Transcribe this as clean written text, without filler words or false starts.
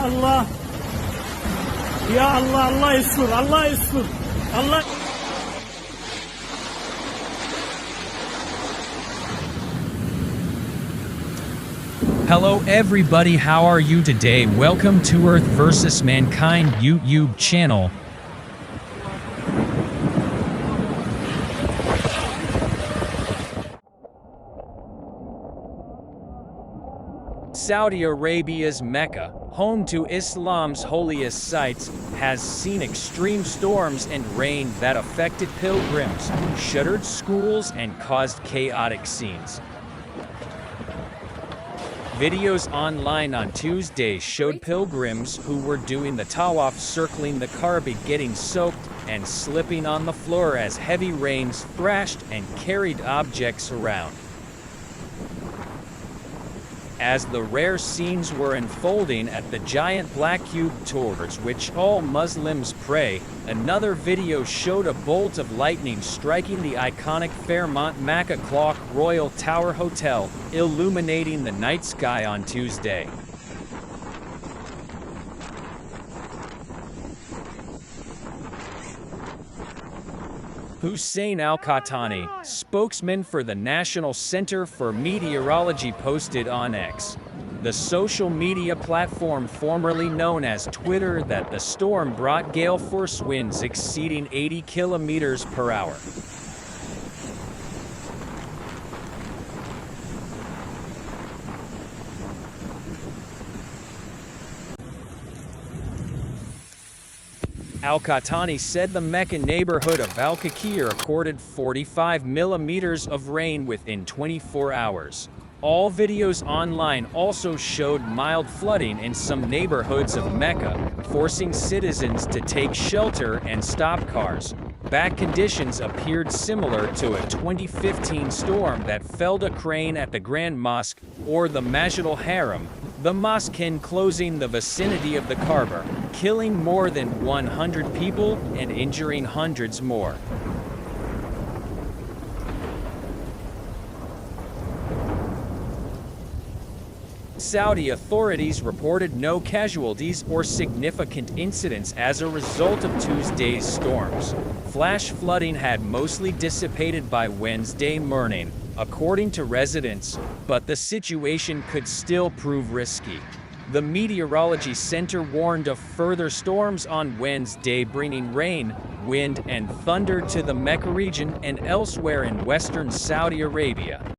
Allah. Ya Allah, Allah yastur, Allah yastur. Allah. Hello everybody, how are you today? Welcome to Earth vs. Mankind YouTube channel. Saudi Arabia's Mecca, home to Islam's holiest sites, has seen extreme storms and rain that affected pilgrims, shuttered schools, and caused chaotic scenes. Videos online on Tuesday showed pilgrims who were doing the tawaf circling the Kaaba getting soaked and slipping on the floor as heavy rains thrashed and carried objects around. As the rare scenes were unfolding at the giant black cube towards which all Muslims pray, another video showed a bolt of lightning striking the iconic Fairmont Mecca Clock Royal Tower Hotel, illuminating the night sky on Tuesday. Hussein Al-Qahtani, spokesman for the National Center for Meteorology, posted on X, the social media platform formerly known as Twitter, that the storm brought gale force winds exceeding 80 kilometers per hour. Al-Qahtani said the Mecca neighborhood of Al-Qaqir recorded 45 millimeters of rain within 24 hours. All videos online also showed mild flooding in some neighborhoods of Mecca, forcing citizens to take shelter and stop cars. Bad conditions appeared similar to a 2015 storm that felled a crane at the Grand Mosque, or the Masjid al-Haram, the mosque enclosing the vicinity of the Kaaba, killing more than 100 people and injuring hundreds more. Saudi authorities reported no casualties or significant incidents as a result of Tuesday's storms. Flash flooding had mostly dissipated by Wednesday morning, according to residents, but the situation could still prove risky. The Meteorology Center warned of further storms on Wednesday, bringing rain, wind, and thunder to the Mecca region and elsewhere in western Saudi Arabia.